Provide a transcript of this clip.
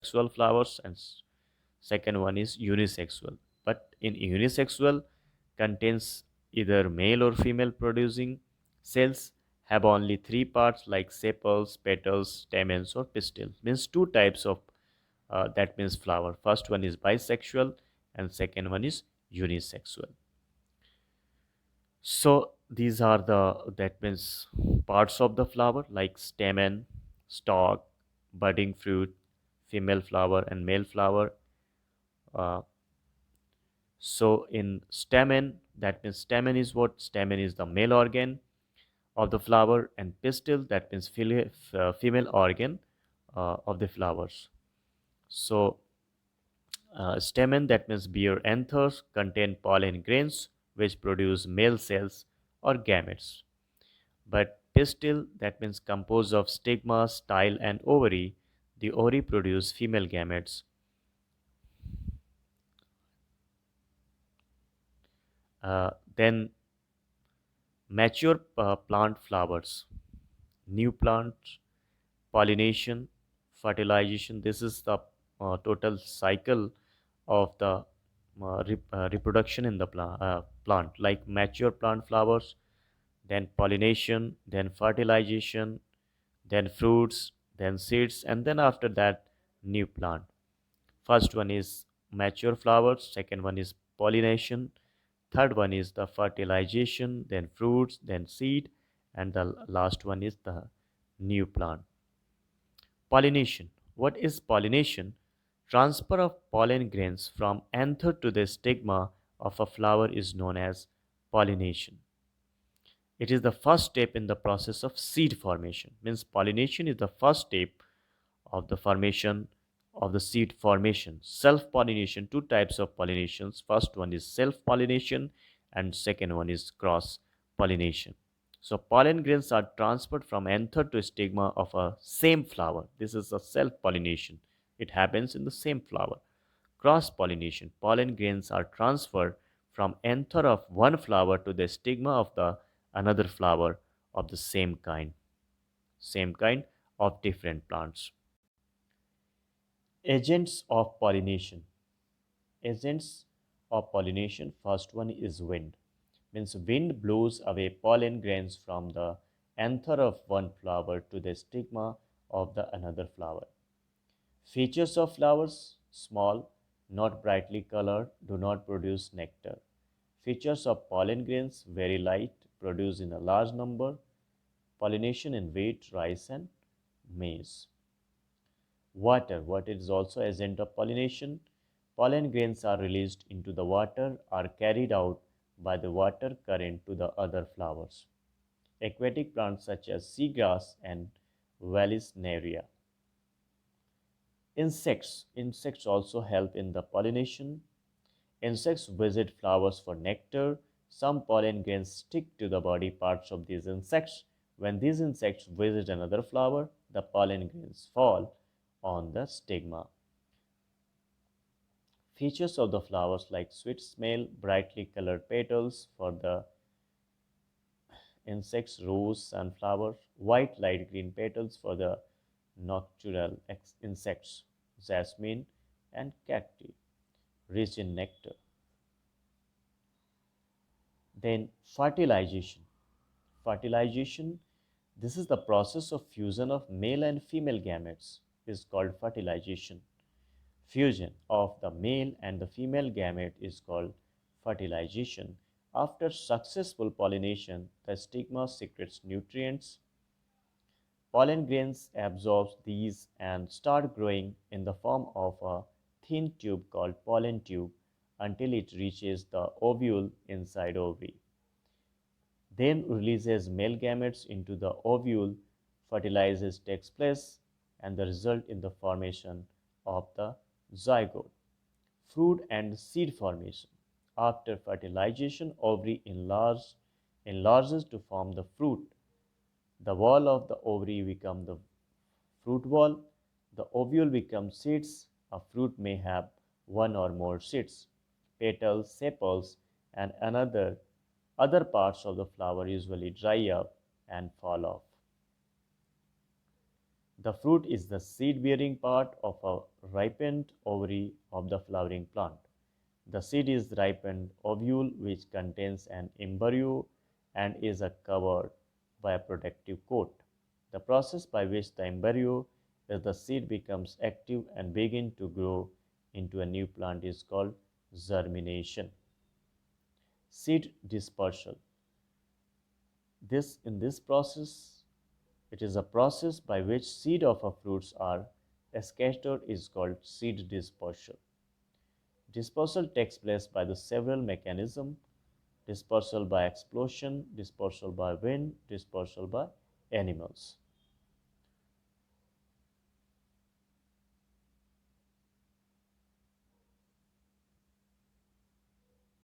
sexual flowers, and second one is unisexual. But in unisexual contains either male or female producing cells, have only three parts like sepals, petals, stamens, or pistils. Means two types of that means flower. First one is bisexual and second one is unisexual. So these are the that means parts of the flower like stamen, stalk, budding fruit, female flower and male flower. Uh, so in stamen, that means stamen is what? Stamen is the male organ of the flower, and pistil, that means female organ of the flowers. So stamen, that means bear anthers, contain pollen grains which produce male cells or gametes. But pistil, that means composed of stigma, style, and ovary. The ovary produce female gametes. Then mature plant flowers, new plants, pollination, fertilization. This is the total cycle of the reproduction in the plant, like mature plant flowers, then pollination, then fertilization, then fruits, then seeds, and then after that, new plant. First one is mature flowers, second one is pollination, third one is the fertilization, then fruits, then seed, and the last one is the new plant. Pollination. What is pollination? Transfer of pollen grains from anther to the stigma of a flower is known as pollination. It is the first step in the process of seed formation. Means pollination is the first step of the formation of the seed formation. Self pollination, two types of pollinations. First one is self pollination and second one is cross pollination. So pollen grains are transferred from anther to stigma of a same flower. This is a self pollination. It happens in the same flower. Cross pollination. Pollen grains are transferred from anther of one flower to the stigma of the another flower of the same kind of different plants. Agents of pollination. Agents of pollination. First one is wind. Means wind blows away pollen grains from the anther of one flower to the stigma of the another flower. Features of flowers: small, not brightly colored, do not produce nectar. Features of pollen grains: very light, produce in a large number. Pollination in wheat, rice, and maize. Water. Water is also agent of pollination. Pollen grains are released into the water or carried out by the water current to the other flowers. Aquatic plants such as seagrass and Vallisneria. Insects. Insects also help in the pollination. Insects visit flowers for nectar. Some pollen grains stick to the body parts of these insects. When these insects visit another flower, the pollen grains fall on the stigma. Features of the flowers like sweet smell, brightly colored petals for the insects, rose, sunflower, white light green petals for the nocturnal insects, jasmine, and cacti, rich in nectar. Then fertilization. Fertilization, this is the process of fusion of male and female gametes, is called fertilization. Fusion of the male and the female gamete is called fertilization. After successful pollination, the stigma secretes nutrients. Pollen grains absorb these and start growing in the form of a thin tube called pollen tube until it reaches the ovule inside ovary. Then releases male gametes into the ovule, fertilization takes place, and the result in the formation of the zygote. Fruit and seed formation. After fertilization, ovary enlarges to form the fruit. The wall of the ovary becomes the fruit wall. The ovule becomes seeds. A fruit may have one or more seeds, petals, sepals, and other parts of the flower usually dry up and fall off. The fruit is the seed-bearing part of a ripened ovary of the flowering plant. The seed is ripened ovule which contains an embryo and is covered by a protective coat. The process by which the embryo as the seed becomes active and begin to grow into a new plant is called germination. Seed dispersal. In this process, it is a process by which seed of a fruits are scattered is called seed dispersal. Dispersal takes place by the several mechanisms: dispersal by explosion, dispersal by wind, dispersal by animals.